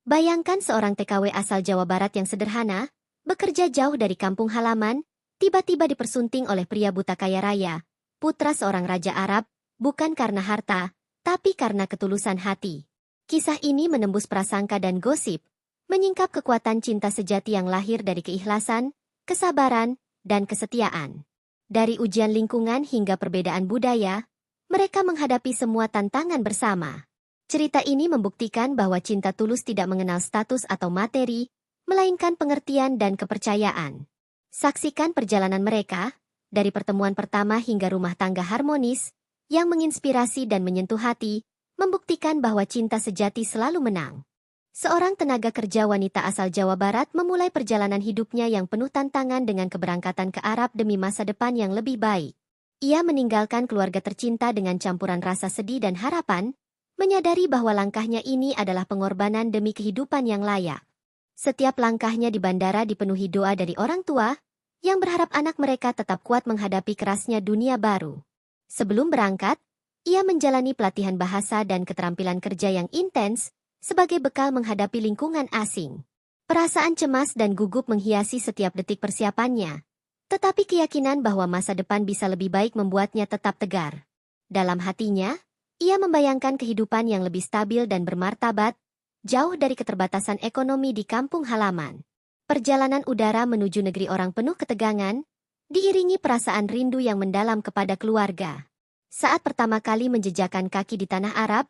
Bayangkan seorang TKW asal Jawa Barat yang sederhana, bekerja jauh dari kampung halaman, tiba-tiba dipersunting oleh pria buta kaya raya, putra seorang raja Arab, bukan karena harta, tapi karena ketulusan hati. Kisah ini menembus prasangka dan gosip, menyingkap kekuatan cinta sejati yang lahir dari keikhlasan, kesabaran, dan kesetiaan. Dari ujian lingkungan hingga perbedaan budaya, mereka menghadapi semua tantangan bersama. Cerita ini membuktikan bahwa cinta tulus tidak mengenal status atau materi, melainkan pengertian dan kepercayaan. Saksikan perjalanan mereka, dari pertemuan pertama hingga rumah tangga harmonis, yang menginspirasi dan menyentuh hati, membuktikan bahwa cinta sejati selalu menang. Seorang tenaga kerja wanita asal Jawa Barat memulai perjalanan hidupnya yang penuh tantangan dengan keberangkatan ke Arab demi masa depan yang lebih baik. Ia meninggalkan keluarga tercinta dengan campuran rasa sedih dan harapan, menyadari bahwa langkahnya ini adalah pengorbanan demi kehidupan yang layak. Setiap langkahnya di bandara dipenuhi doa dari orang tua, yang berharap anak mereka tetap kuat menghadapi kerasnya dunia baru. Sebelum berangkat, ia menjalani pelatihan bahasa dan keterampilan kerja yang intens, sebagai bekal menghadapi lingkungan asing. Perasaan cemas dan gugup menghiasi setiap detik persiapannya, tetapi keyakinan bahwa masa depan bisa lebih baik membuatnya tetap tegar. Dalam hatinya, ia membayangkan kehidupan yang lebih stabil dan bermartabat, jauh dari keterbatasan ekonomi di kampung halaman. Perjalanan udara menuju negeri orang penuh ketegangan, diiringi perasaan rindu yang mendalam kepada keluarga. Saat pertama kali menjejakkan kaki di tanah Arab,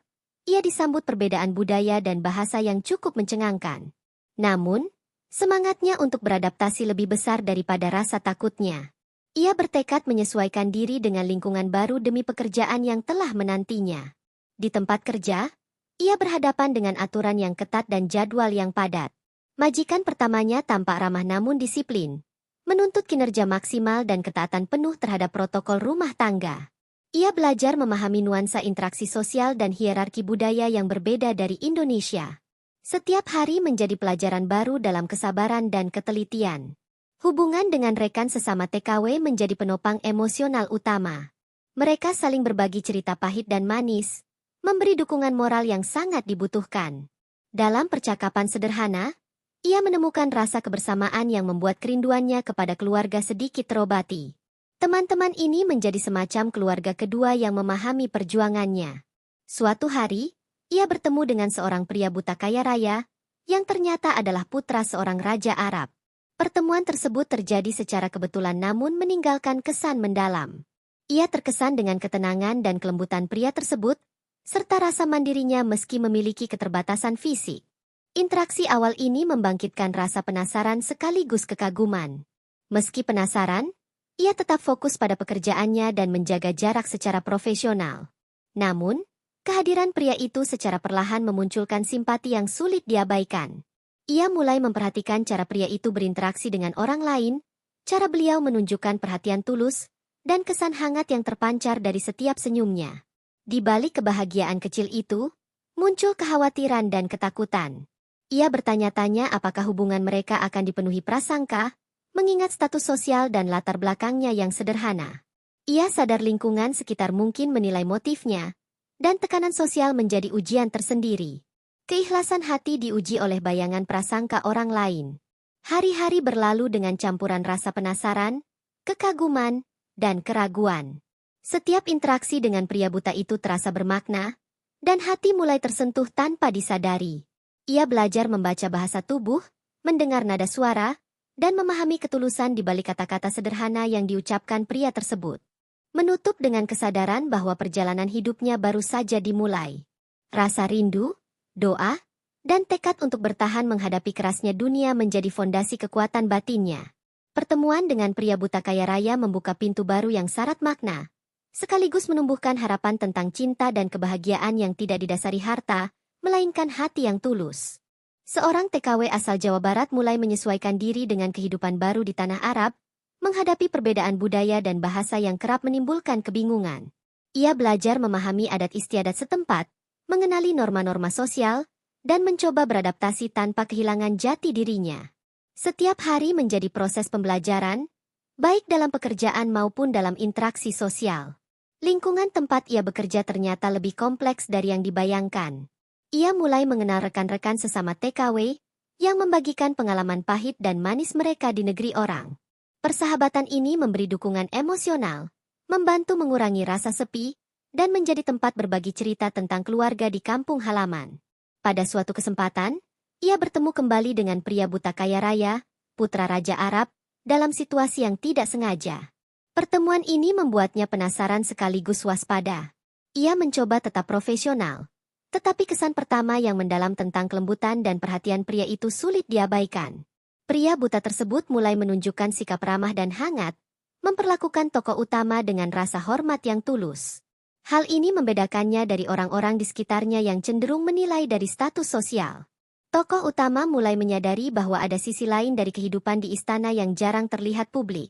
ia disambut perbedaan budaya dan bahasa yang cukup mencengangkan. Namun, semangatnya untuk beradaptasi lebih besar daripada rasa takutnya. Ia bertekad menyesuaikan diri dengan lingkungan baru demi pekerjaan yang telah menantinya. Di tempat kerja, ia berhadapan dengan aturan yang ketat dan jadwal yang padat. Majikan pertamanya tampak ramah namun disiplin, menuntut kinerja maksimal dan ketaatan penuh terhadap protokol rumah tangga. Ia belajar memahami nuansa interaksi sosial dan hierarki budaya yang berbeda dari Indonesia. Setiap hari menjadi pelajaran baru dalam kesabaran dan ketelitian. Hubungan dengan rekan sesama TKW menjadi penopang emosional utama. Mereka saling berbagi cerita pahit dan manis, memberi dukungan moral yang sangat dibutuhkan. Dalam percakapan sederhana, ia menemukan rasa kebersamaan yang membuat kerinduannya kepada keluarga sedikit terobati. Teman-teman ini menjadi semacam keluarga kedua yang memahami perjuangannya. Suatu hari, ia bertemu dengan seorang pria buta kaya raya, yang ternyata adalah putra seorang raja Arab. Pertemuan tersebut terjadi secara kebetulan namun meninggalkan kesan mendalam. Ia terkesan dengan ketenangan dan kelembutan pria tersebut, serta rasa mandirinya meski memiliki keterbatasan fisik. Interaksi awal ini membangkitkan rasa penasaran sekaligus kekaguman. Meski penasaran, ia tetap fokus pada pekerjaannya dan menjaga jarak secara profesional. Namun, kehadiran pria itu secara perlahan memunculkan simpati yang sulit diabaikan. Ia mulai memperhatikan cara pria itu berinteraksi dengan orang lain, cara beliau menunjukkan perhatian tulus, dan kesan hangat yang terpancar dari setiap senyumnya. Di balik kebahagiaan kecil itu, muncul kekhawatiran dan ketakutan. Ia bertanya-tanya apakah hubungan mereka akan dipenuhi prasangka, mengingat status sosial dan latar belakangnya yang sederhana. Ia sadar lingkungan sekitar mungkin menilai motifnya, dan tekanan sosial menjadi ujian tersendiri. Keikhlasan hati diuji oleh bayangan prasangka orang lain. Hari-hari berlalu dengan campuran rasa penasaran, kekaguman, dan keraguan. Setiap interaksi dengan pria buta itu terasa bermakna, dan hati mulai tersentuh tanpa disadari. Ia belajar membaca bahasa tubuh, mendengar nada suara, dan memahami ketulusan di balik kata-kata sederhana yang diucapkan pria tersebut. Menutup dengan kesadaran bahwa perjalanan hidupnya baru saja dimulai. Rasa rindu, doa, dan tekad untuk bertahan menghadapi kerasnya dunia menjadi fondasi kekuatan batinnya. Pertemuan dengan pria buta kaya raya membuka pintu baru yang syarat makna, sekaligus menumbuhkan harapan tentang cinta dan kebahagiaan yang tidak didasari harta, melainkan hati yang tulus. Seorang TKW asal Jawa Barat mulai menyesuaikan diri dengan kehidupan baru di tanah Arab, menghadapi perbedaan budaya dan bahasa yang kerap menimbulkan kebingungan. Ia belajar memahami adat istiadat setempat, mengenali norma-norma sosial, dan mencoba beradaptasi tanpa kehilangan jati dirinya. Setiap hari menjadi proses pembelajaran, baik dalam pekerjaan maupun dalam interaksi sosial. Lingkungan tempat ia bekerja ternyata lebih kompleks dari yang dibayangkan. Ia mulai mengenal rekan-rekan sesama TKW yang membagikan pengalaman pahit dan manis mereka di negeri orang. Persahabatan ini memberi dukungan emosional, membantu mengurangi rasa sepi, dan menjadi tempat berbagi cerita tentang keluarga di kampung halaman. Pada suatu kesempatan, ia bertemu kembali dengan pria buta kaya raya, putra Raja Arab, dalam situasi yang tidak sengaja. Pertemuan ini membuatnya penasaran sekaligus waspada. Ia mencoba tetap profesional, tetapi kesan pertama yang mendalam tentang kelembutan dan perhatian pria itu sulit diabaikan. Pria buta tersebut mulai menunjukkan sikap ramah dan hangat, memperlakukan tokoh utama dengan rasa hormat yang tulus. Hal ini membedakannya dari orang-orang di sekitarnya yang cenderung menilai dari status sosial. Tokoh utama mulai menyadari bahwa ada sisi lain dari kehidupan di istana yang jarang terlihat publik.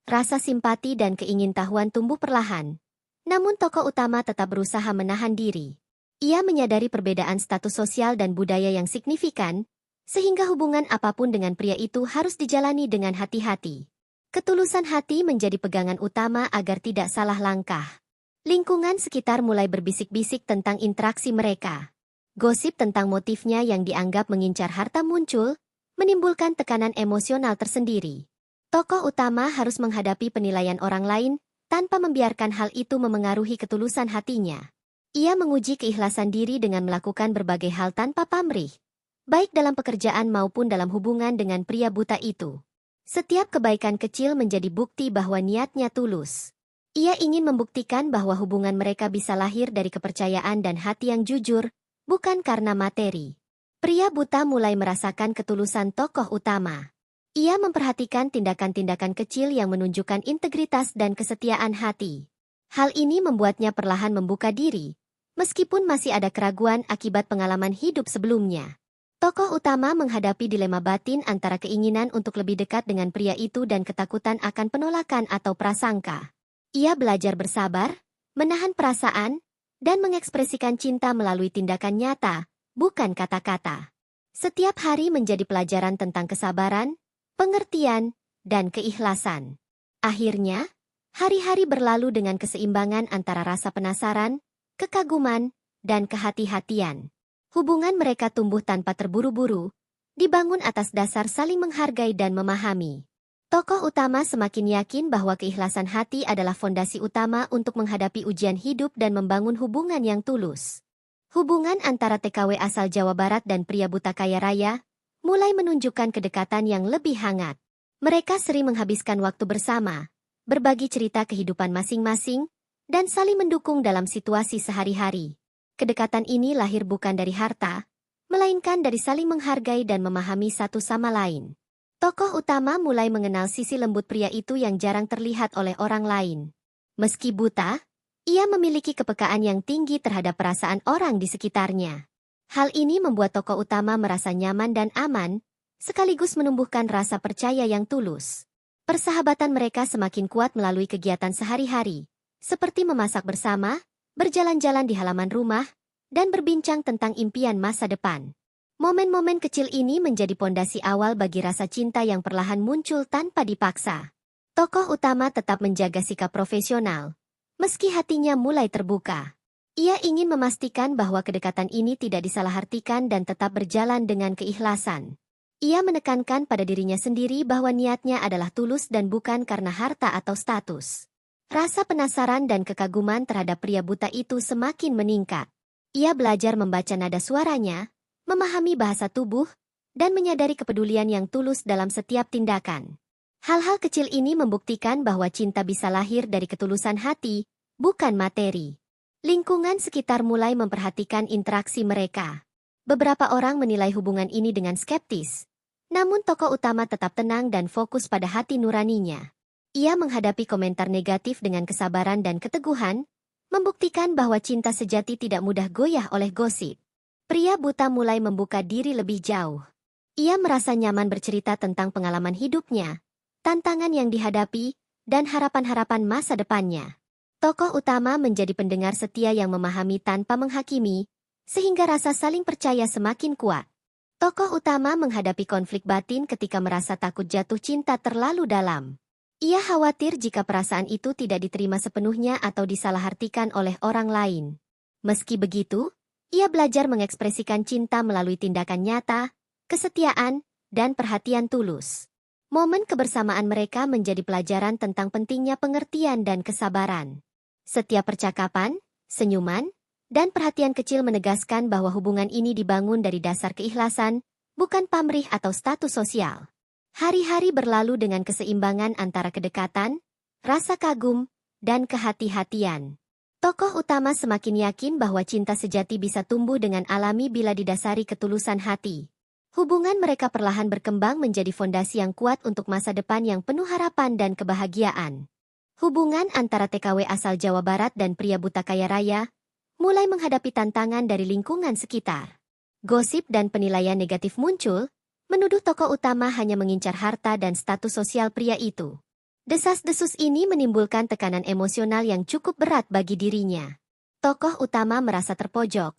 Rasa simpati dan keingintahuan tumbuh perlahan. Namun tokoh utama tetap berusaha menahan diri. Ia menyadari perbedaan status sosial dan budaya yang signifikan, sehingga hubungan apapun dengan pria itu harus dijalani dengan hati-hati. Ketulusan hati menjadi pegangan utama agar tidak salah langkah. Lingkungan sekitar mulai berbisik-bisik tentang interaksi mereka. Gosip tentang motifnya yang dianggap mengincar harta muncul, menimbulkan tekanan emosional tersendiri. Tokoh utama harus menghadapi penilaian orang lain, tanpa membiarkan hal itu memengaruhi ketulusan hatinya. Ia menguji keikhlasan diri dengan melakukan berbagai hal tanpa pamrih, baik dalam pekerjaan maupun dalam hubungan dengan pria buta itu. Setiap kebaikan kecil menjadi bukti bahwa niatnya tulus. Ia ingin membuktikan bahwa hubungan mereka bisa lahir dari kepercayaan dan hati yang jujur, bukan karena materi. Pria buta mulai merasakan ketulusan tokoh utama. Ia memperhatikan tindakan-tindakan kecil yang menunjukkan integritas dan kesetiaan hati. Hal ini membuatnya perlahan membuka diri, meskipun masih ada keraguan akibat pengalaman hidup sebelumnya. Tokoh utama menghadapi dilema batin antara keinginan untuk lebih dekat dengan pria itu dan ketakutan akan penolakan atau prasangka. Ia belajar bersabar, menahan perasaan, dan mengekspresikan cinta melalui tindakan nyata, bukan kata-kata. Setiap hari menjadi pelajaran tentang kesabaran, pengertian, dan keikhlasan. Akhirnya, hari-hari berlalu dengan keseimbangan antara rasa penasaran, kekaguman, dan kehati-hatian. Hubungan mereka tumbuh tanpa terburu-buru, dibangun atas dasar saling menghargai dan memahami. Tokoh utama semakin yakin bahwa keikhlasan hati adalah fondasi utama untuk menghadapi ujian hidup dan membangun hubungan yang tulus. Hubungan antara TKW asal Jawa Barat dan pria buta kaya raya mulai menunjukkan kedekatan yang lebih hangat. Mereka sering menghabiskan waktu bersama, berbagi cerita kehidupan masing-masing, dan saling mendukung dalam situasi sehari-hari. Kedekatan ini lahir bukan dari harta, melainkan dari saling menghargai dan memahami satu sama lain. Tokoh utama mulai mengenal sisi lembut pria itu yang jarang terlihat oleh orang lain. Meski buta, ia memiliki kepekaan yang tinggi terhadap perasaan orang di sekitarnya. Hal ini membuat tokoh utama merasa nyaman dan aman, sekaligus menumbuhkan rasa percaya yang tulus. Persahabatan mereka semakin kuat melalui kegiatan sehari-hari, seperti memasak bersama, berjalan-jalan di halaman rumah, dan berbincang tentang impian masa depan. Momen-momen kecil ini menjadi pondasi awal bagi rasa cinta yang perlahan muncul tanpa dipaksa. Tokoh utama tetap menjaga sikap profesional, meski hatinya mulai terbuka. Ia ingin memastikan bahwa kedekatan ini tidak disalahartikan dan tetap berjalan dengan keikhlasan. Ia menekankan pada dirinya sendiri bahwa niatnya adalah tulus dan bukan karena harta atau status. Rasa penasaran dan kekaguman terhadap pria buta itu semakin meningkat. Ia belajar membaca nada suaranya, memahami bahasa tubuh, dan menyadari kepedulian yang tulus dalam setiap tindakan. Hal-hal kecil ini membuktikan bahwa cinta bisa lahir dari ketulusan hati, bukan materi. Lingkungan sekitar mulai memperhatikan interaksi mereka. Beberapa orang menilai hubungan ini dengan skeptis, namun tokoh utama tetap tenang dan fokus pada hati nuraninya. Ia menghadapi komentar negatif dengan kesabaran dan keteguhan, membuktikan bahwa cinta sejati tidak mudah goyah oleh gosip. Pria buta mulai membuka diri lebih jauh. Ia merasa nyaman bercerita tentang pengalaman hidupnya, tantangan yang dihadapi, dan harapan-harapan masa depannya. Tokoh utama menjadi pendengar setia yang memahami tanpa menghakimi, sehingga rasa saling percaya semakin kuat. Tokoh utama menghadapi konflik batin ketika merasa takut jatuh cinta terlalu dalam. Ia khawatir jika perasaan itu tidak diterima sepenuhnya atau disalahartikan oleh orang lain. Meski begitu, Ia belajar mengekspresikan cinta melalui tindakan nyata, kesetiaan, dan perhatian tulus. Momen kebersamaan mereka menjadi pelajaran tentang pentingnya pengertian dan kesabaran. Setiap percakapan, senyuman, dan perhatian kecil menegaskan bahwa hubungan ini dibangun dari dasar keikhlasan, bukan pamrih atau status sosial. Hari-hari berlalu dengan keseimbangan antara kedekatan, rasa kagum, dan kehati-hatian. Tokoh utama semakin yakin bahwa cinta sejati bisa tumbuh dengan alami bila didasari ketulusan hati. Hubungan mereka perlahan berkembang menjadi fondasi yang kuat untuk masa depan yang penuh harapan dan kebahagiaan. Hubungan antara TKW asal Jawa Barat dan pria buta kaya raya mulai menghadapi tantangan dari lingkungan sekitar. Gosip dan penilaian negatif muncul, menuduh tokoh utama hanya mengincar harta dan status sosial pria itu. Desas-desus ini menimbulkan tekanan emosional yang cukup berat bagi dirinya. Tokoh utama merasa terpojok,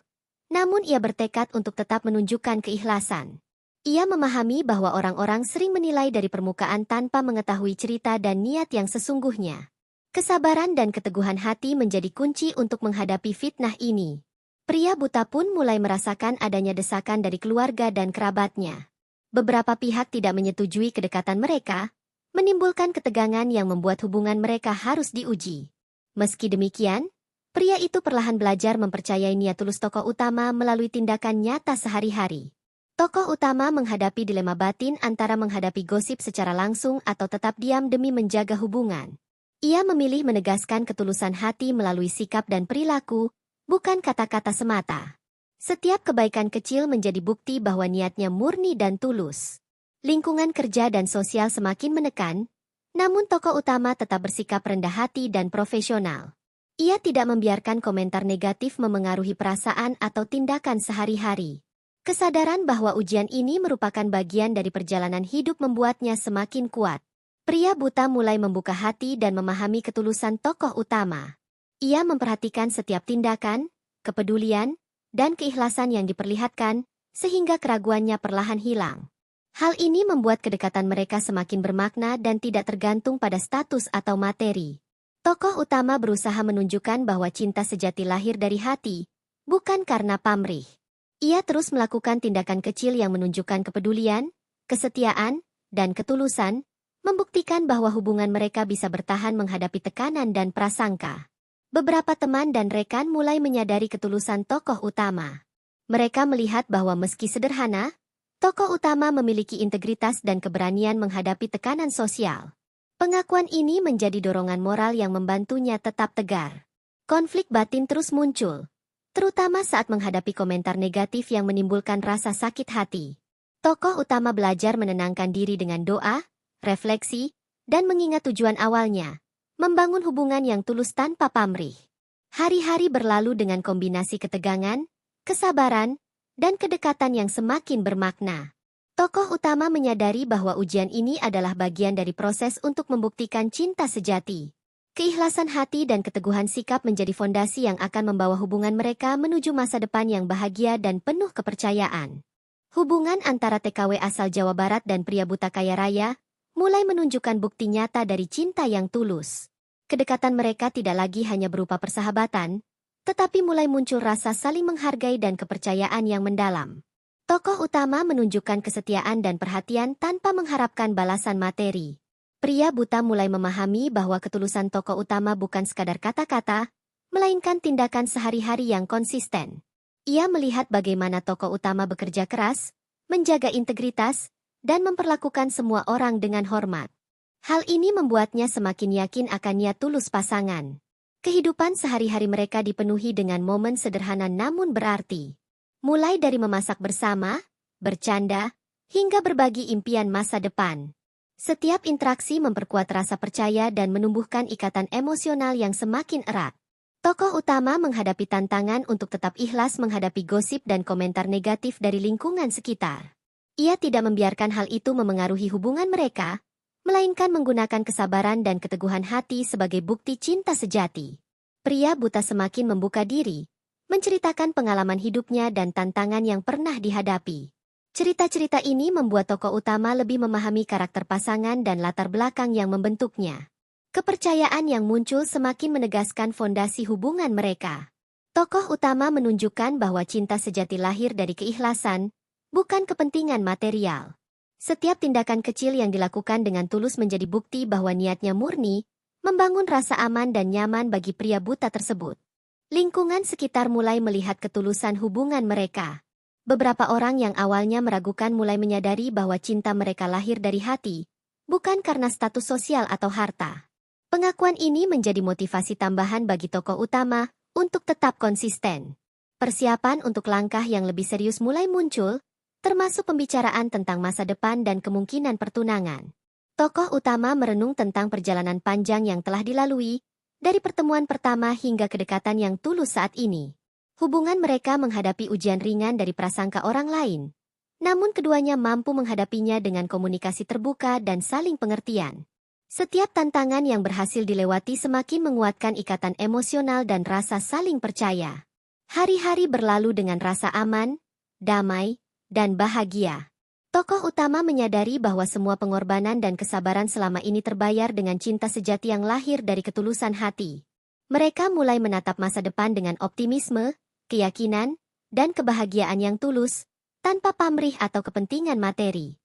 namun ia bertekad untuk tetap menunjukkan keikhlasan. Ia memahami bahwa orang-orang sering menilai dari permukaan tanpa mengetahui cerita dan niat yang sesungguhnya. Kesabaran dan keteguhan hati menjadi kunci untuk menghadapi fitnah ini. Pria buta pun mulai merasakan adanya desakan dari keluarga dan kerabatnya. Beberapa pihak tidak menyetujui kedekatan mereka, menimbulkan ketegangan yang membuat hubungan mereka harus diuji. Meski demikian, pria itu perlahan belajar mempercayai niat tulus tokoh utama melalui tindakan nyata sehari-hari. Tokoh utama menghadapi dilema batin antara menghadapi gosip secara langsung atau tetap diam demi menjaga hubungan. Ia memilih menegaskan ketulusan hati melalui sikap dan perilaku, bukan kata-kata semata. Setiap kebaikan kecil menjadi bukti bahwa niatnya murni dan tulus. Lingkungan kerja dan sosial semakin menekan, namun tokoh utama tetap bersikap rendah hati dan profesional. Ia tidak membiarkan komentar negatif memengaruhi perasaan atau tindakan sehari-hari. Kesadaran bahwa ujian ini merupakan bagian dari perjalanan hidup membuatnya semakin kuat. Pria buta mulai membuka hati dan memahami ketulusan tokoh utama. Ia memperhatikan setiap tindakan, kepedulian, dan keikhlasan yang diperlihatkan, sehingga keraguannya perlahan hilang. Hal ini membuat kedekatan mereka semakin bermakna dan tidak tergantung pada status atau materi. Tokoh utama berusaha menunjukkan bahwa cinta sejati lahir dari hati, bukan karena pamrih. Ia terus melakukan tindakan kecil yang menunjukkan kepedulian, kesetiaan, dan ketulusan, membuktikan bahwa hubungan mereka bisa bertahan menghadapi tekanan dan prasangka. Beberapa teman dan rekan mulai menyadari ketulusan tokoh utama. Mereka melihat bahwa meski sederhana, tokoh utama memiliki integritas dan keberanian menghadapi tekanan sosial. Pengakuan ini menjadi dorongan moral yang membantunya tetap tegar. Konflik batin terus muncul, terutama saat menghadapi komentar negatif yang menimbulkan rasa sakit hati. Tokoh utama belajar menenangkan diri dengan doa, refleksi, dan mengingat tujuan awalnya, membangun hubungan yang tulus tanpa pamrih. Hari-hari berlalu dengan kombinasi ketegangan, kesabaran, dan kedekatan yang semakin bermakna. Tokoh utama menyadari bahwa ujian ini adalah bagian dari proses untuk membuktikan cinta sejati. Keikhlasan hati dan keteguhan sikap menjadi fondasi yang akan membawa hubungan mereka menuju masa depan yang bahagia dan penuh kepercayaan. Hubungan antara TKW asal Jawa Barat dan pria buta kaya raya mulai menunjukkan bukti nyata dari cinta yang tulus. Kedekatan mereka tidak lagi hanya berupa persahabatan, tetapi mulai muncul rasa saling menghargai dan kepercayaan yang mendalam. Tokoh utama menunjukkan kesetiaan dan perhatian tanpa mengharapkan balasan materi. Pria buta mulai memahami bahwa ketulusan tokoh utama bukan sekadar kata-kata, melainkan tindakan sehari-hari yang konsisten. Ia melihat bagaimana tokoh utama bekerja keras, menjaga integritas, dan memperlakukan semua orang dengan hormat. Hal ini membuatnya semakin yakin akan niat tulus pasangan. Kehidupan sehari-hari mereka dipenuhi dengan momen sederhana namun berarti. Mulai dari memasak bersama, bercanda, hingga berbagi impian masa depan. Setiap interaksi memperkuat rasa percaya dan menumbuhkan ikatan emosional yang semakin erat. Tokoh utama menghadapi tantangan untuk tetap ikhlas menghadapi gosip dan komentar negatif dari lingkungan sekitar. Ia tidak membiarkan hal itu memengaruhi hubungan mereka, melainkan menggunakan kesabaran dan keteguhan hati sebagai bukti cinta sejati. Pria buta semakin membuka diri, menceritakan pengalaman hidupnya dan tantangan yang pernah dihadapi. Cerita-cerita ini membuat tokoh utama lebih memahami karakter pasangan dan latar belakang yang membentuknya. Kepercayaan yang muncul semakin menegaskan fondasi hubungan mereka. Tokoh utama menunjukkan bahwa cinta sejati lahir dari keikhlasan, bukan kepentingan material. Setiap tindakan kecil yang dilakukan dengan tulus menjadi bukti bahwa niatnya murni, membangun rasa aman dan nyaman bagi pria buta tersebut. Lingkungan sekitar mulai melihat ketulusan hubungan mereka. Beberapa orang yang awalnya meragukan mulai menyadari bahwa cinta mereka lahir dari hati, bukan karena status sosial atau harta. Pengakuan ini menjadi motivasi tambahan bagi tokoh utama untuk tetap konsisten. Persiapan untuk langkah yang lebih serius mulai muncul, termasuk pembicaraan tentang masa depan dan kemungkinan pertunangan. Tokoh utama merenung tentang perjalanan panjang yang telah dilalui, dari pertemuan pertama hingga kedekatan yang tulus saat ini. Hubungan mereka menghadapi ujian ringan dari prasangka orang lain. Namun keduanya mampu menghadapinya dengan komunikasi terbuka dan saling pengertian. Setiap tantangan yang berhasil dilewati semakin menguatkan ikatan emosional dan rasa saling percaya. Hari-hari berlalu dengan rasa aman, damai, dan bahagia. Tokoh utama menyadari bahwa semua pengorbanan dan kesabaran selama ini terbayar dengan cinta sejati yang lahir dari ketulusan hati. Mereka mulai menatap masa depan dengan optimisme, keyakinan, dan kebahagiaan yang tulus, tanpa pamrih atau kepentingan materi.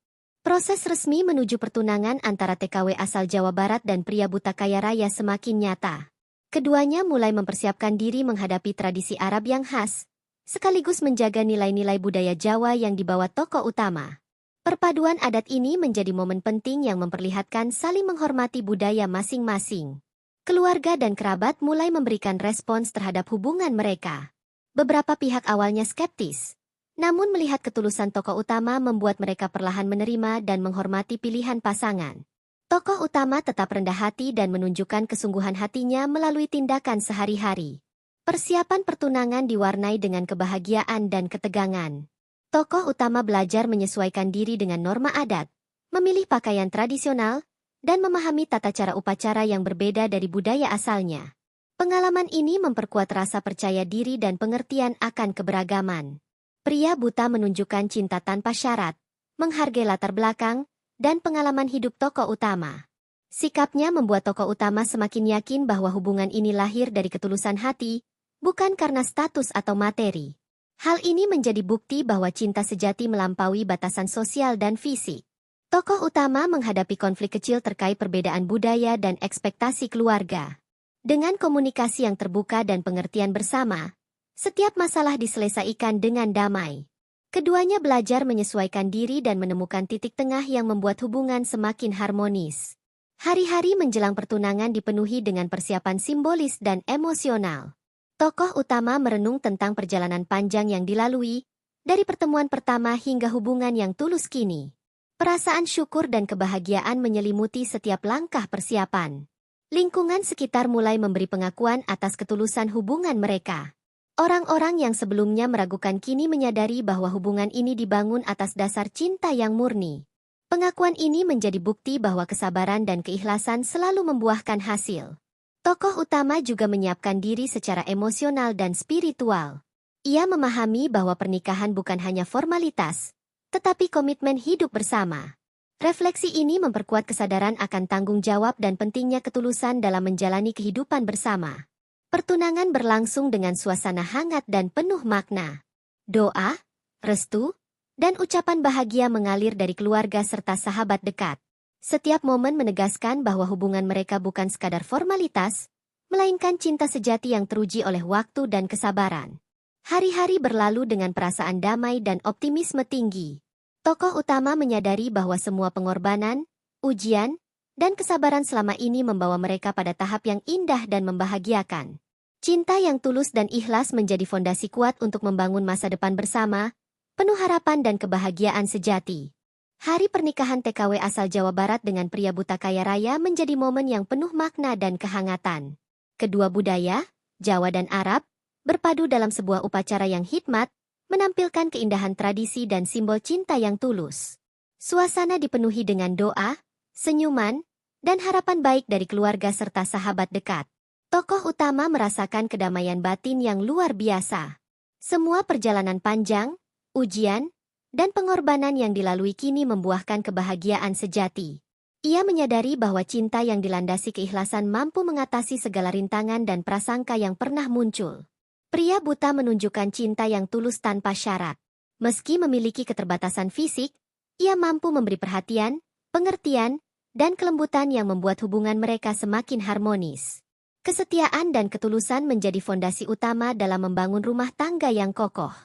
Proses resmi menuju pertunangan antara TKW asal Jawa Barat dan pria buta kaya raya semakin nyata. Keduanya mulai mempersiapkan diri menghadapi tradisi Arab yang khas, sekaligus menjaga nilai-nilai budaya Jawa yang dibawa tokoh utama. Perpaduan adat ini menjadi momen penting yang memperlihatkan saling menghormati budaya masing-masing. Keluarga dan kerabat mulai memberikan respons terhadap hubungan mereka. Beberapa pihak awalnya skeptis, namun melihat ketulusan tokoh utama membuat mereka perlahan menerima dan menghormati pilihan pasangan. Tokoh utama tetap rendah hati dan menunjukkan kesungguhan hatinya melalui tindakan sehari-hari. Persiapan pertunangan diwarnai dengan kebahagiaan dan ketegangan. Tokoh utama belajar menyesuaikan diri dengan norma adat, memilih pakaian tradisional, dan memahami tata cara upacara yang berbeda dari budaya asalnya. Pengalaman ini memperkuat rasa percaya diri dan pengertian akan keberagaman. Pria buta menunjukkan cinta tanpa syarat, menghargai latar belakang, dan pengalaman hidup tokoh utama. Sikapnya membuat tokoh utama semakin yakin bahwa hubungan ini lahir dari ketulusan hati, bukan karena status atau materi. Hal ini menjadi bukti bahwa cinta sejati melampaui batasan sosial dan fisik. Tokoh utama menghadapi konflik kecil terkait perbedaan budaya dan ekspektasi keluarga. Dengan komunikasi yang terbuka dan pengertian bersama, setiap masalah diselesaikan dengan damai. Keduanya belajar menyesuaikan diri dan menemukan titik tengah yang membuat hubungan semakin harmonis. Hari-hari menjelang pertunangan dipenuhi dengan persiapan simbolis dan emosional. Tokoh utama merenung tentang perjalanan panjang yang dilalui, dari pertemuan pertama hingga hubungan yang tulus kini. Perasaan syukur dan kebahagiaan menyelimuti setiap langkah persiapan. Lingkungan sekitar mulai memberi pengakuan atas ketulusan hubungan mereka. Orang-orang yang sebelumnya meragukan kini menyadari bahwa hubungan ini dibangun atas dasar cinta yang murni. Pengakuan ini menjadi bukti bahwa kesabaran dan keikhlasan selalu membuahkan hasil. Tokoh utama juga menyiapkan diri secara emosional dan spiritual. Ia memahami bahwa pernikahan bukan hanya formalitas, tetapi komitmen hidup bersama. Refleksi ini memperkuat kesadaran akan tanggung jawab dan pentingnya ketulusan dalam menjalani kehidupan bersama. Pertunangan berlangsung dengan suasana hangat dan penuh makna. Doa, restu, dan ucapan bahagia mengalir dari keluarga serta sahabat dekat. Setiap momen menegaskan bahwa hubungan mereka bukan sekadar formalitas, melainkan cinta sejati yang teruji oleh waktu dan kesabaran. Hari-hari berlalu dengan perasaan damai dan optimisme tinggi. Tokoh utama menyadari bahwa semua pengorbanan, ujian, dan kesabaran selama ini membawa mereka pada tahap yang indah dan membahagiakan. Cinta yang tulus dan ikhlas menjadi fondasi kuat untuk membangun masa depan bersama, penuh harapan dan kebahagiaan sejati. Hari pernikahan TKW asal Jawa Barat dengan pria buta kaya raya menjadi momen yang penuh makna dan kehangatan. Kedua budaya, Jawa dan Arab, berpadu dalam sebuah upacara yang hikmat, menampilkan keindahan tradisi dan simbol cinta yang tulus. Suasana dipenuhi dengan doa, senyuman, dan harapan baik dari keluarga serta sahabat dekat. Tokoh utama merasakan kedamaian batin yang luar biasa. Semua perjalanan panjang, ujian, dan pengorbanan yang dilalui kini membuahkan kebahagiaan sejati. Ia menyadari bahwa cinta yang dilandasi keikhlasan mampu mengatasi segala rintangan dan prasangka yang pernah muncul. Pria buta menunjukkan cinta yang tulus tanpa syarat. Meski memiliki keterbatasan fisik, ia mampu memberi perhatian, pengertian, dan kelembutan yang membuat hubungan mereka semakin harmonis. Kesetiaan dan ketulusan menjadi fondasi utama dalam membangun rumah tangga yang kokoh.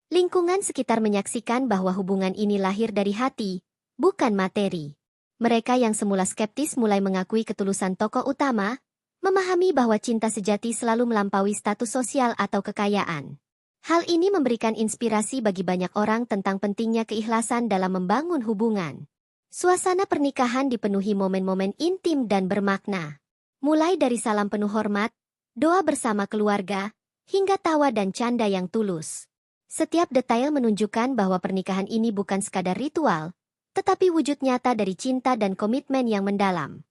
Lingkungan sekitar menyaksikan bahwa hubungan ini lahir dari hati, bukan materi. Mereka yang semula skeptis mulai mengakui ketulusan tokoh utama, memahami bahwa cinta sejati selalu melampaui status sosial atau kekayaan. Hal ini memberikan inspirasi bagi banyak orang tentang pentingnya keikhlasan dalam membangun hubungan. Suasana pernikahan dipenuhi momen-momen intim dan bermakna. Mulai dari salam penuh hormat, doa bersama keluarga, hingga tawa dan canda yang tulus. Setiap detail menunjukkan bahwa pernikahan ini bukan sekadar ritual, tetapi wujud nyata dari cinta dan komitmen yang mendalam.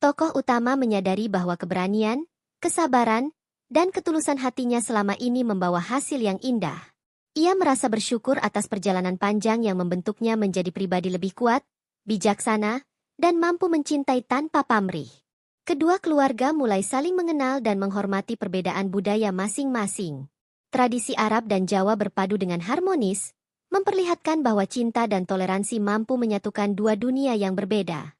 Tokoh utama menyadari bahwa keberanian, kesabaran, dan ketulusan hatinya selama ini membawa hasil yang indah. Ia merasa bersyukur atas perjalanan panjang yang membentuknya menjadi pribadi lebih kuat, bijaksana, dan mampu mencintai tanpa pamrih. Kedua keluarga mulai saling mengenal dan menghormati perbedaan budaya masing-masing. Tradisi Arab dan Jawa berpadu dengan harmonis, memperlihatkan bahwa cinta dan toleransi mampu menyatukan dua dunia yang berbeda.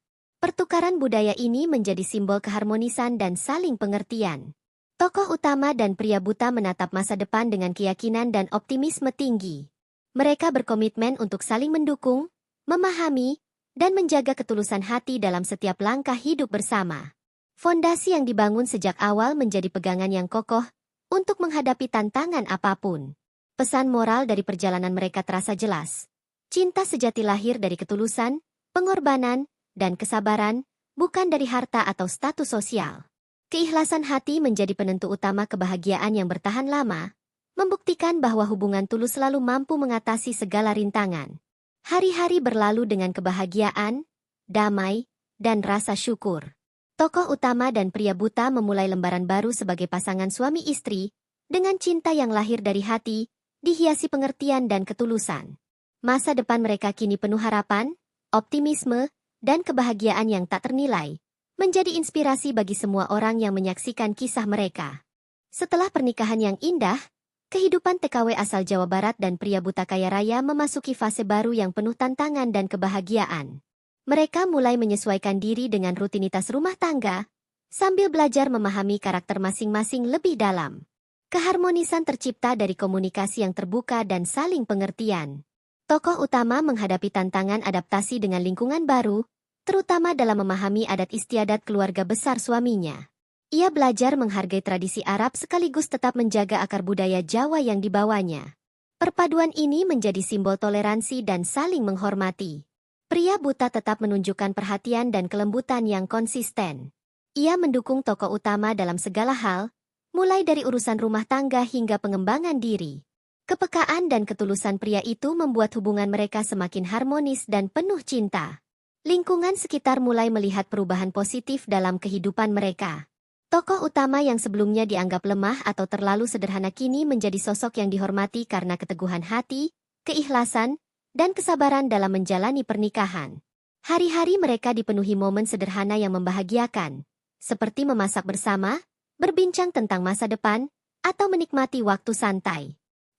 Pertukaran budaya ini menjadi simbol keharmonisan dan saling pengertian. Tokoh utama dan pria buta menatap masa depan dengan keyakinan dan optimisme tinggi. Mereka berkomitmen untuk saling mendukung, memahami, dan menjaga ketulusan hati dalam setiap langkah hidup bersama. Fondasi yang dibangun sejak awal menjadi pegangan yang kokoh untuk menghadapi tantangan apapun. Pesan moral dari perjalanan mereka terasa jelas. Cinta sejati lahir dari ketulusan, pengorbanan, dan kesabaran, bukan dari harta atau status sosial. Keikhlasan hati menjadi penentu utama kebahagiaan yang bertahan lama, membuktikan bahwa hubungan tulus selalu mampu mengatasi segala rintangan. Hari-hari berlalu dengan kebahagiaan, damai, dan rasa syukur. Tokoh utama dan pria buta memulai lembaran baru sebagai pasangan suami istri, dengan cinta yang lahir dari hati, dihiasi pengertian dan ketulusan. Masa depan mereka kini penuh harapan, optimisme, dan kebahagiaan yang tak ternilai, menjadi inspirasi bagi semua orang yang menyaksikan kisah mereka. Setelah pernikahan yang indah, kehidupan TKW asal Jawa Barat dan pria buta kaya raya memasuki fase baru yang penuh tantangan dan kebahagiaan. Mereka mulai menyesuaikan diri dengan rutinitas rumah tangga, sambil belajar memahami karakter masing-masing lebih dalam. Keharmonisan tercipta dari komunikasi yang terbuka dan saling pengertian. Tokoh utama menghadapi tantangan adaptasi dengan lingkungan baru, terutama dalam memahami adat istiadat keluarga besar suaminya. Ia belajar menghargai tradisi Arab sekaligus tetap menjaga akar budaya Jawa yang dibawanya. Perpaduan ini menjadi simbol toleransi dan saling menghormati. Pria buta tetap menunjukkan perhatian dan kelembutan yang konsisten. Ia mendukung tokoh utama dalam segala hal, mulai dari urusan rumah tangga hingga pengembangan diri. Kepekaan dan ketulusan pria itu membuat hubungan mereka semakin harmonis dan penuh cinta. Lingkungan sekitar mulai melihat perubahan positif dalam kehidupan mereka. Tokoh utama yang sebelumnya dianggap lemah atau terlalu sederhana kini menjadi sosok yang dihormati karena keteguhan hati, keikhlasan, dan kesabaran dalam menjalani pernikahan. Hari-hari mereka dipenuhi momen sederhana yang membahagiakan, seperti memasak bersama, berbincang tentang masa depan, atau menikmati waktu santai.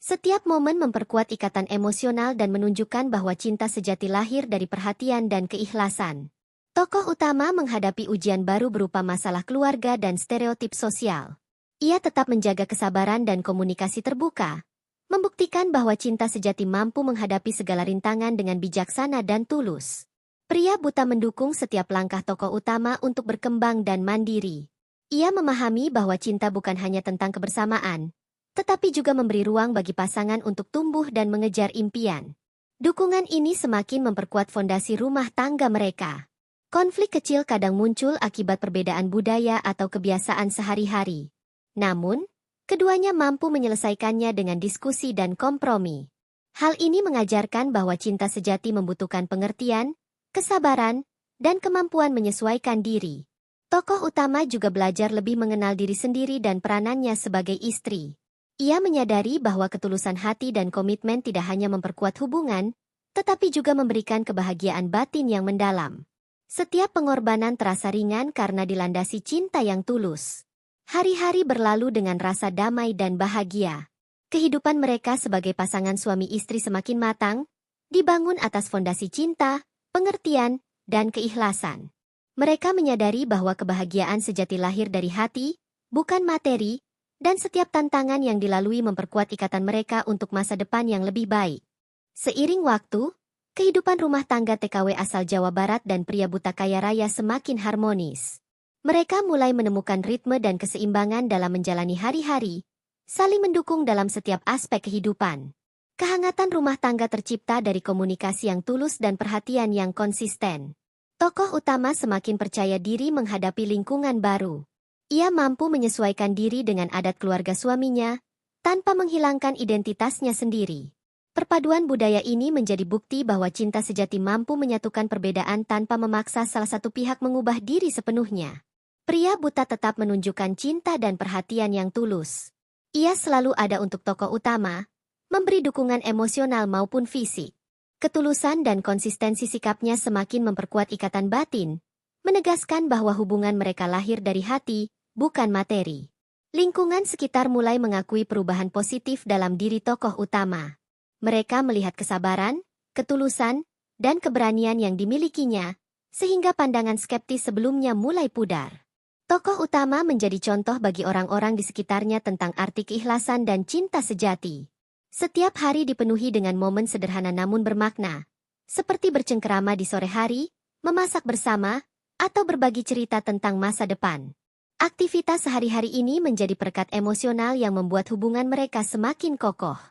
Setiap momen memperkuat ikatan emosional dan menunjukkan bahwa cinta sejati lahir dari perhatian dan keikhlasan. Tokoh utama menghadapi ujian baru berupa masalah keluarga dan stereotip sosial. Ia tetap menjaga kesabaran dan komunikasi terbuka, membuktikan bahwa cinta sejati mampu menghadapi segala rintangan dengan bijaksana dan tulus. Pria buta mendukung setiap langkah tokoh utama untuk berkembang dan mandiri. Ia memahami bahwa cinta bukan hanya tentang kebersamaan, tetapi juga memberi ruang bagi pasangan untuk tumbuh dan mengejar impian. Dukungan ini semakin memperkuat fondasi rumah tangga mereka. Konflik kecil kadang muncul akibat perbedaan budaya atau kebiasaan sehari-hari. Namun, keduanya mampu menyelesaikannya dengan diskusi dan kompromi. Hal ini mengajarkan bahwa cinta sejati membutuhkan pengertian, kesabaran, dan kemampuan menyesuaikan diri. Tokoh utama juga belajar lebih mengenal diri sendiri dan peranannya sebagai istri. Ia menyadari bahwa ketulusan hati dan komitmen tidak hanya memperkuat hubungan, tetapi juga memberikan kebahagiaan batin yang mendalam. Setiap pengorbanan terasa ringan karena dilandasi cinta yang tulus. Hari-hari berlalu dengan rasa damai dan bahagia. Kehidupan mereka sebagai pasangan suami istri semakin matang, dibangun atas fondasi cinta, pengertian, dan keikhlasan. Mereka menyadari bahwa kebahagiaan sejati lahir dari hati, bukan materi, dan setiap tantangan yang dilalui memperkuat ikatan mereka untuk masa depan yang lebih baik. Seiring waktu, kehidupan rumah tangga TKW asal Jawa Barat dan pria buta kaya raya semakin harmonis. Mereka mulai menemukan ritme dan keseimbangan dalam menjalani hari-hari, saling mendukung dalam setiap aspek kehidupan. Kehangatan rumah tangga tercipta dari komunikasi yang tulus dan perhatian yang konsisten. Tokoh utama semakin percaya diri menghadapi lingkungan baru. Ia mampu menyesuaikan diri dengan adat keluarga suaminya, tanpa menghilangkan identitasnya sendiri. Perpaduan budaya ini menjadi bukti bahwa cinta sejati mampu menyatukan perbedaan tanpa memaksa salah satu pihak mengubah diri sepenuhnya. Pria buta tetap menunjukkan cinta dan perhatian yang tulus. Ia selalu ada untuk tokoh utama, memberi dukungan emosional maupun fisik. Ketulusan dan konsistensi sikapnya semakin memperkuat ikatan batin, menegaskan bahwa hubungan mereka lahir dari hati, bukan materi. Lingkungan sekitar mulai mengakui perubahan positif dalam diri tokoh utama. Mereka melihat kesabaran, ketulusan, dan keberanian yang dimilikinya, sehingga pandangan skeptis sebelumnya mulai pudar. Tokoh utama menjadi contoh bagi orang-orang di sekitarnya tentang arti keikhlasan dan cinta sejati. Setiap hari dipenuhi dengan momen sederhana namun bermakna, seperti bercengkerama di sore hari, memasak bersama, atau berbagi cerita tentang masa depan. Aktivitas sehari-hari ini menjadi perekat emosional yang membuat hubungan mereka semakin kokoh.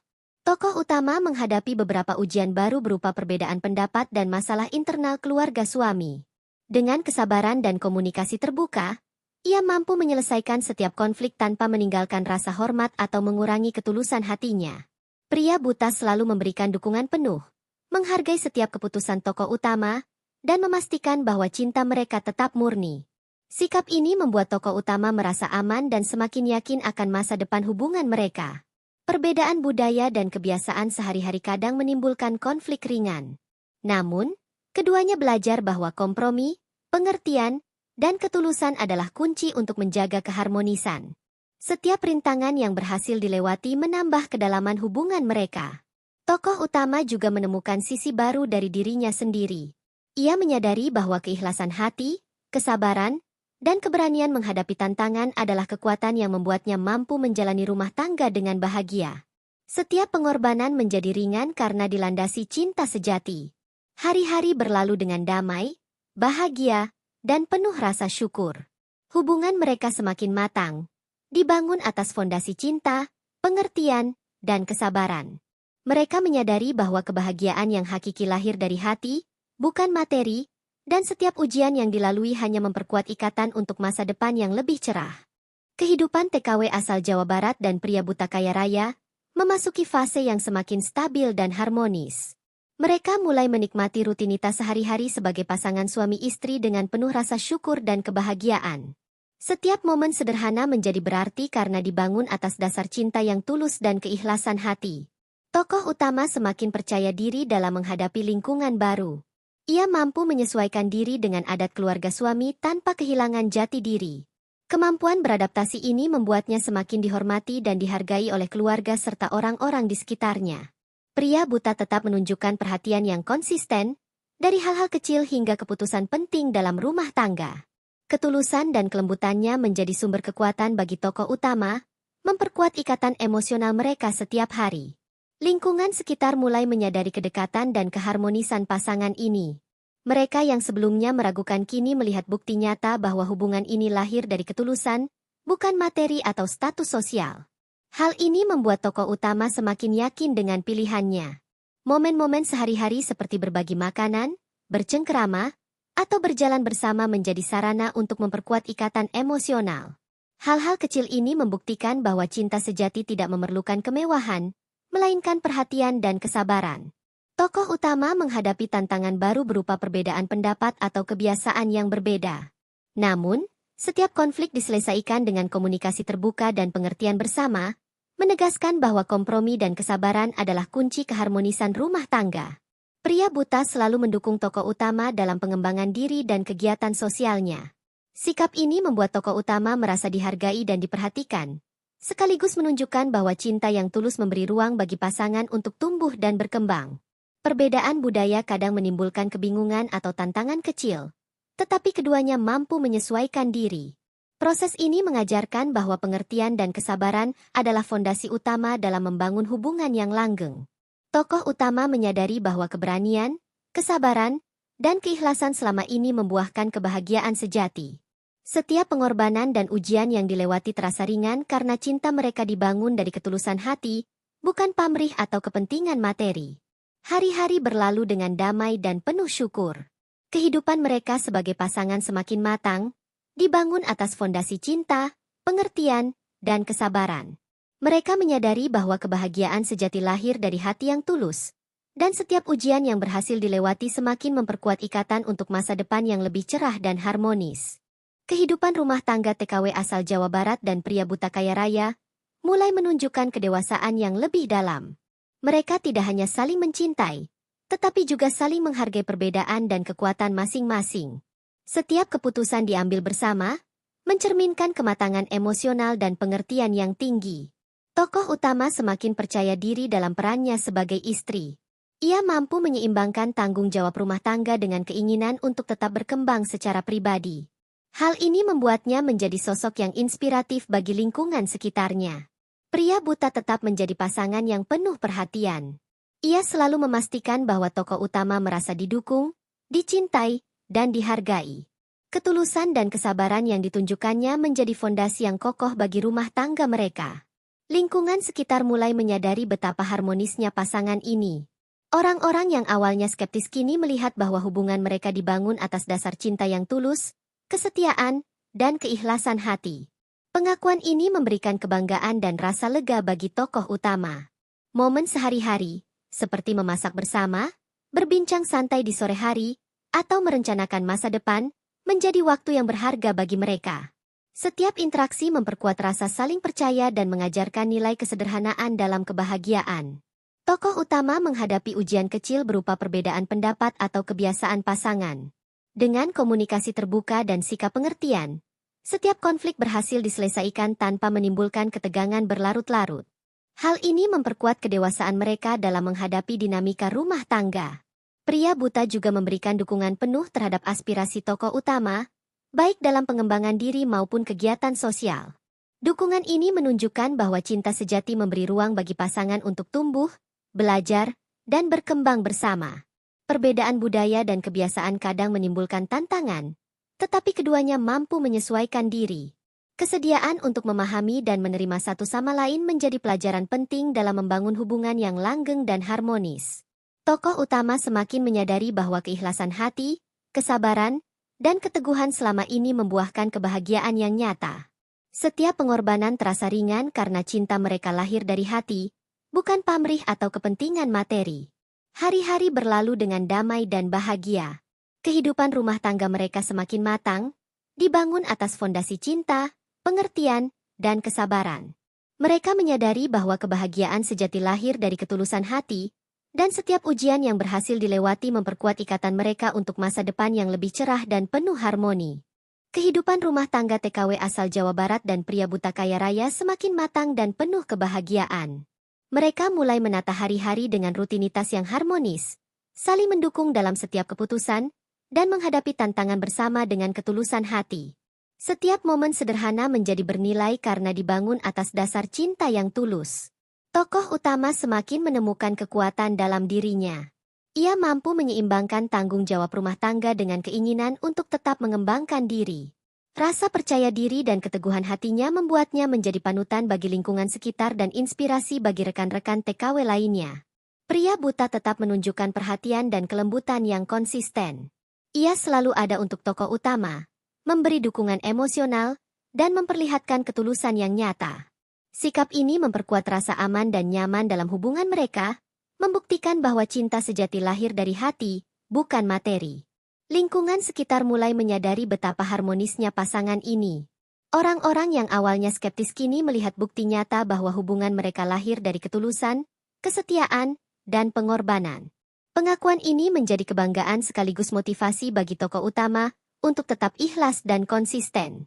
Tokoh utama menghadapi beberapa ujian baru berupa perbedaan pendapat dan masalah internal keluarga suami. Dengan kesabaran dan komunikasi terbuka, ia mampu menyelesaikan setiap konflik tanpa meninggalkan rasa hormat atau mengurangi ketulusan hatinya. Pria buta selalu memberikan dukungan penuh, menghargai setiap keputusan tokoh utama, dan memastikan bahwa cinta mereka tetap murni. Sikap ini membuat tokoh utama merasa aman dan semakin yakin akan masa depan hubungan mereka. Perbedaan budaya dan kebiasaan sehari-hari kadang menimbulkan konflik ringan. Namun, keduanya belajar bahwa kompromi, pengertian, dan ketulusan adalah kunci untuk menjaga keharmonisan. Setiap rintangan yang berhasil dilewati menambah kedalaman hubungan mereka. Tokoh utama juga menemukan sisi baru dari dirinya sendiri. Ia menyadari bahwa keikhlasan hati, kesabaran, dan keberanian menghadapi tantangan adalah kekuatan yang membuatnya mampu menjalani rumah tangga dengan bahagia. Setiap pengorbanan menjadi ringan karena dilandasi cinta sejati. Hari-hari berlalu dengan damai, bahagia, dan penuh rasa syukur. Hubungan mereka semakin matang, dibangun atas fondasi cinta, pengertian, dan kesabaran. Mereka menyadari bahwa kebahagiaan yang hakiki lahir dari hati, bukan materi, dan setiap ujian yang dilalui hanya memperkuat ikatan untuk masa depan yang lebih cerah. Kehidupan TKW asal Jawa Barat dan pria buta kaya raya memasuki fase yang semakin stabil dan harmonis. Mereka mulai menikmati rutinitas sehari-hari sebagai pasangan suami istri dengan penuh rasa syukur dan kebahagiaan. Setiap momen sederhana menjadi berarti karena dibangun atas dasar cinta yang tulus dan keikhlasan hati. Tokoh utama semakin percaya diri dalam menghadapi lingkungan baru. Ia mampu menyesuaikan diri dengan adat keluarga suami tanpa kehilangan jati diri. Kemampuan beradaptasi ini membuatnya semakin dihormati dan dihargai oleh keluarga serta orang-orang di sekitarnya. Pria buta tetap menunjukkan perhatian yang konsisten, dari hal-hal kecil hingga keputusan penting dalam rumah tangga. Ketulusan dan kelembutannya menjadi sumber kekuatan bagi tokoh utama, memperkuat ikatan emosional mereka setiap hari. Lingkungan sekitar mulai menyadari kedekatan dan keharmonisan pasangan ini. Mereka yang sebelumnya meragukan kini melihat bukti nyata bahwa hubungan ini lahir dari ketulusan, bukan materi atau status sosial. Hal ini membuat tokoh utama semakin yakin dengan pilihannya. Momen-momen sehari-hari seperti berbagi makanan, bercengkerama, atau berjalan bersama menjadi sarana untuk memperkuat ikatan emosional. Hal-hal kecil ini membuktikan bahwa cinta sejati tidak memerlukan kemewahan, melainkan perhatian dan kesabaran. Tokoh utama menghadapi tantangan baru berupa perbedaan pendapat atau kebiasaan yang berbeda. Namun, setiap konflik diselesaikan dengan komunikasi terbuka dan pengertian bersama, menegaskan bahwa kompromi dan kesabaran adalah kunci keharmonisan rumah tangga. Pria buta selalu mendukung tokoh utama dalam pengembangan diri dan kegiatan sosialnya. Sikap ini membuat tokoh utama merasa dihargai dan diperhatikan, sekaligus menunjukkan bahwa cinta yang tulus memberi ruang bagi pasangan untuk tumbuh dan berkembang. Perbedaan budaya kadang menimbulkan kebingungan atau tantangan kecil, tetapi keduanya mampu menyesuaikan diri. Proses ini mengajarkan bahwa pengertian dan kesabaran adalah fondasi utama dalam membangun hubungan yang langgeng. Tokoh utama menyadari bahwa keberanian, kesabaran, dan keikhlasan selama ini membuahkan kebahagiaan sejati. Setiap pengorbanan dan ujian yang dilewati terasa ringan karena cinta mereka dibangun dari ketulusan hati, bukan pamrih atau kepentingan materi. Hari-hari berlalu dengan damai dan penuh syukur. Kehidupan mereka sebagai pasangan semakin matang, dibangun atas fondasi cinta, pengertian, dan kesabaran. Mereka menyadari bahwa kebahagiaan sejati lahir dari hati yang tulus, dan setiap ujian yang berhasil dilewati semakin memperkuat ikatan untuk masa depan yang lebih cerah dan harmonis. Kehidupan rumah tangga TKW asal Jawa Barat dan pria buta kaya raya mulai menunjukkan kedewasaan yang lebih dalam. Mereka tidak hanya saling mencintai, tetapi juga saling menghargai perbedaan dan kekuatan masing-masing. Setiap keputusan diambil bersama, mencerminkan kematangan emosional dan pengertian yang tinggi. Tokoh utama semakin percaya diri dalam perannya sebagai istri. Ia mampu menyeimbangkan tanggung jawab rumah tangga dengan keinginan untuk tetap berkembang secara pribadi. Hal ini membuatnya menjadi sosok yang inspiratif bagi lingkungan sekitarnya. Pria buta tetap menjadi pasangan yang penuh perhatian. Ia selalu memastikan bahwa tokoh utama merasa didukung, dicintai, dan dihargai. Ketulusan dan kesabaran yang ditunjukkannya menjadi fondasi yang kokoh bagi rumah tangga mereka. Lingkungan sekitar mulai menyadari betapa harmonisnya pasangan ini. Orang-orang yang awalnya skeptis kini melihat bahwa hubungan mereka dibangun atas dasar cinta yang tulus, kesetiaan, dan keikhlasan hati. Pengakuan ini memberikan kebanggaan dan rasa lega bagi tokoh utama. Momen sehari-hari, seperti memasak bersama, berbincang santai di sore hari, atau merencanakan masa depan, menjadi waktu yang berharga bagi mereka. Setiap interaksi memperkuat rasa saling percaya dan mengajarkan nilai kesederhanaan dalam kebahagiaan. Tokoh utama menghadapi ujian kecil berupa perbedaan pendapat atau kebiasaan pasangan. Dengan komunikasi terbuka dan sikap pengertian, setiap konflik berhasil diselesaikan tanpa menimbulkan ketegangan berlarut-larut. Hal ini memperkuat kedewasaan mereka dalam menghadapi dinamika rumah tangga. Pria buta juga memberikan dukungan penuh terhadap aspirasi tokoh utama, baik dalam pengembangan diri maupun kegiatan sosial. Dukungan ini menunjukkan bahwa cinta sejati memberi ruang bagi pasangan untuk tumbuh, belajar, dan berkembang bersama. Perbedaan budaya dan kebiasaan kadang menimbulkan tantangan, tetapi keduanya mampu menyesuaikan diri. Kesediaan untuk memahami dan menerima satu sama lain menjadi pelajaran penting dalam membangun hubungan yang langgeng dan harmonis. Tokoh utama semakin menyadari bahwa keikhlasan hati, kesabaran, dan keteguhan selama ini membuahkan kebahagiaan yang nyata. Setiap pengorbanan terasa ringan karena cinta mereka lahir dari hati, bukan pamrih atau kepentingan materi. Hari-hari berlalu dengan damai dan bahagia. Kehidupan rumah tangga mereka semakin matang, dibangun atas fondasi cinta, pengertian, dan kesabaran. Mereka menyadari bahwa kebahagiaan sejati lahir dari ketulusan hati, dan setiap ujian yang berhasil dilewati memperkuat ikatan mereka untuk masa depan yang lebih cerah dan penuh harmoni. Kehidupan rumah tangga TKW asal Jawa Barat dan pria buta kaya raya semakin matang dan penuh kebahagiaan. Mereka mulai menata hari-hari dengan rutinitas yang harmonis, saling mendukung dalam setiap keputusan, dan menghadapi tantangan bersama dengan ketulusan hati. Setiap momen sederhana menjadi bernilai karena dibangun atas dasar cinta yang tulus. Tokoh utama semakin menemukan kekuatan dalam dirinya. Ia mampu menyeimbangkan tanggung jawab rumah tangga dengan keinginan untuk tetap mengembangkan diri. Rasa percaya diri dan keteguhan hatinya membuatnya menjadi panutan bagi lingkungan sekitar dan inspirasi bagi rekan-rekan TKW lainnya. Pria buta tetap menunjukkan perhatian dan kelembutan yang konsisten. Ia selalu ada untuk tokoh utama, memberi dukungan emosional, dan memperlihatkan ketulusan yang nyata. Sikap ini memperkuat rasa aman dan nyaman dalam hubungan mereka, membuktikan bahwa cinta sejati lahir dari hati, bukan materi. Lingkungan sekitar mulai menyadari betapa harmonisnya pasangan ini. Orang-orang yang awalnya skeptis kini melihat bukti nyata bahwa hubungan mereka lahir dari ketulusan, kesetiaan, dan pengorbanan. Pengakuan ini menjadi kebanggaan sekaligus motivasi bagi tokoh utama untuk tetap ikhlas dan konsisten.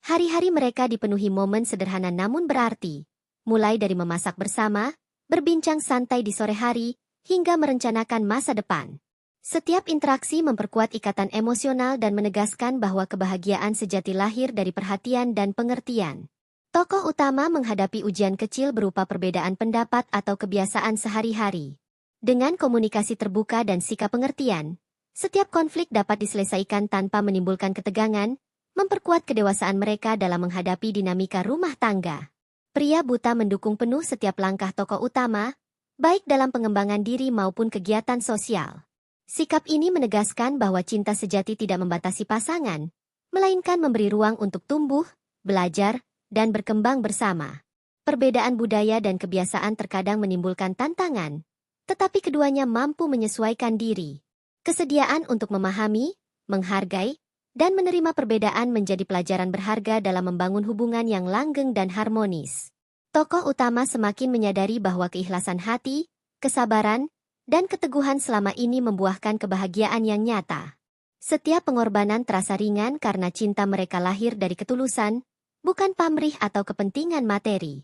Hari-hari mereka dipenuhi momen sederhana namun berarti, mulai dari memasak bersama, berbincang santai di sore hari, hingga merencanakan masa depan. Setiap interaksi memperkuat ikatan emosional dan menegaskan bahwa kebahagiaan sejati lahir dari perhatian dan pengertian. Tokoh utama menghadapi ujian kecil berupa perbedaan pendapat atau kebiasaan sehari-hari. Dengan komunikasi terbuka dan sikap pengertian, setiap konflik dapat diselesaikan tanpa menimbulkan ketegangan, memperkuat kedewasaan mereka dalam menghadapi dinamika rumah tangga. Pria buta mendukung penuh setiap langkah tokoh utama, baik dalam pengembangan diri maupun kegiatan sosial. Sikap ini menegaskan bahwa cinta sejati tidak membatasi pasangan, melainkan memberi ruang untuk tumbuh, belajar, dan berkembang bersama. Perbedaan budaya dan kebiasaan terkadang menimbulkan tantangan, tetapi keduanya mampu menyesuaikan diri. Kesediaan untuk memahami, menghargai, dan menerima perbedaan menjadi pelajaran berharga dalam membangun hubungan yang langgeng dan harmonis. Tokoh utama semakin menyadari bahwa keikhlasan hati, kesabaran, dan keteguhan selama ini membuahkan kebahagiaan yang nyata. Setiap pengorbanan terasa ringan karena cinta mereka lahir dari ketulusan, bukan pamrih atau kepentingan materi.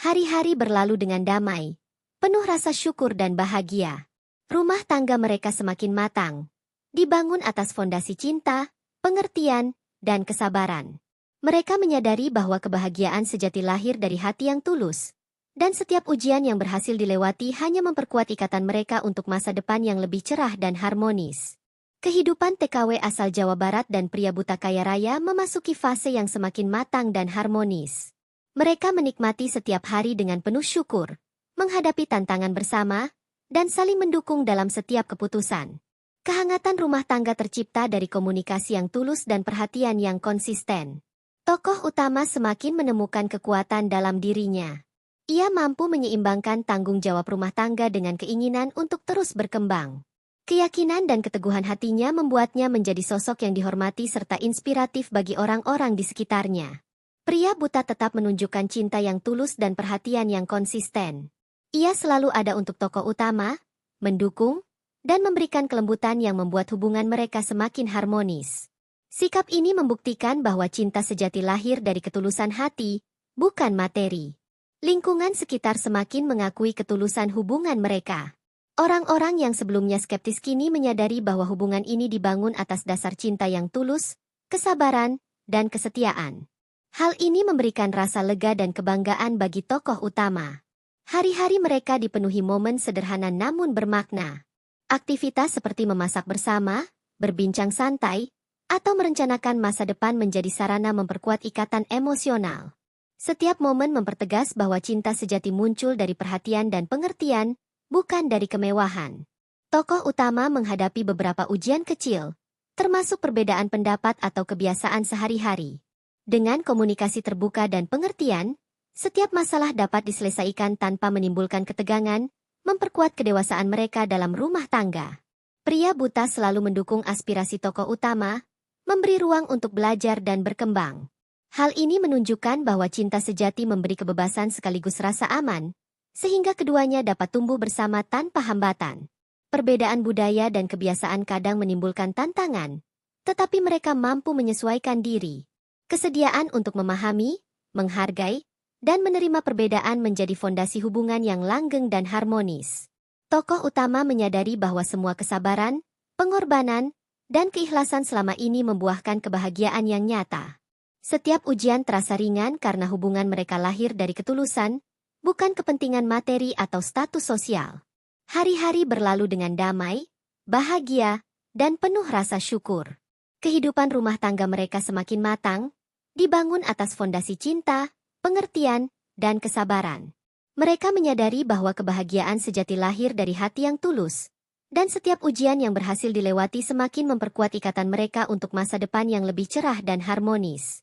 Hari-hari berlalu dengan damai, penuh rasa syukur dan bahagia. Rumah tangga mereka semakin matang, dibangun atas fondasi cinta, pengertian, dan kesabaran. Mereka menyadari bahwa kebahagiaan sejati lahir dari hati yang tulus, dan setiap ujian yang berhasil dilewati hanya memperkuat ikatan mereka untuk masa depan yang lebih cerah dan harmonis. Kehidupan TKW asal Jawa Barat dan pria buta kaya raya memasuki fase yang semakin matang dan harmonis. Mereka menikmati setiap hari dengan penuh syukur, menghadapi tantangan bersama, dan saling mendukung dalam setiap keputusan. Kehangatan rumah tangga tercipta dari komunikasi yang tulus dan perhatian yang konsisten. Tokoh utama semakin menemukan kekuatan dalam dirinya. Ia mampu menyeimbangkan tanggung jawab rumah tangga dengan keinginan untuk terus berkembang. Keyakinan dan keteguhan hatinya membuatnya menjadi sosok yang dihormati serta inspiratif bagi orang-orang di sekitarnya. Pria buta tetap menunjukkan cinta yang tulus dan perhatian yang konsisten. Ia selalu ada untuk tokoh utama, mendukung, dan memberikan kelembutan yang membuat hubungan mereka semakin harmonis. Sikap ini membuktikan bahwa cinta sejati lahir dari ketulusan hati, bukan materi. Lingkungan sekitar semakin mengakui ketulusan hubungan mereka. Orang-orang yang sebelumnya skeptis kini menyadari bahwa hubungan ini dibangun atas dasar cinta yang tulus, kesabaran, dan kesetiaan. Hal ini memberikan rasa lega dan kebanggaan bagi tokoh utama. Hari-hari mereka dipenuhi momen sederhana namun bermakna. Aktivitas seperti memasak bersama, berbincang santai, atau merencanakan masa depan menjadi sarana memperkuat ikatan emosional. Setiap momen mempertegas bahwa cinta sejati muncul dari perhatian dan pengertian, bukan dari kemewahan. Tokoh utama menghadapi beberapa ujian kecil, termasuk perbedaan pendapat atau kebiasaan sehari-hari. Dengan komunikasi terbuka dan pengertian, setiap masalah dapat diselesaikan tanpa menimbulkan ketegangan, memperkuat kedewasaan mereka dalam rumah tangga. Pria buta selalu mendukung aspirasi tokoh utama, memberi ruang untuk belajar dan berkembang. Hal ini menunjukkan bahwa cinta sejati memberi kebebasan sekaligus rasa aman, sehingga keduanya dapat tumbuh bersama tanpa hambatan. Perbedaan budaya dan kebiasaan kadang menimbulkan tantangan, tetapi mereka mampu menyesuaikan diri. Kesediaan untuk memahami, menghargai, dan menerima perbedaan menjadi fondasi hubungan yang langgeng dan harmonis. Tokoh utama menyadari bahwa semua kesabaran, pengorbanan, dan keikhlasan selama ini membuahkan kebahagiaan yang nyata. Setiap ujian terasa ringan karena hubungan mereka lahir dari ketulusan, bukan kepentingan materi atau status sosial. Hari-hari berlalu dengan damai, bahagia, dan penuh rasa syukur. Kehidupan rumah tangga mereka semakin matang, dibangun atas fondasi cinta, pengertian, dan kesabaran. Mereka menyadari bahwa kebahagiaan sejati lahir dari hati yang tulus, dan setiap ujian yang berhasil dilewati semakin memperkuat ikatan mereka untuk masa depan yang lebih cerah dan harmonis.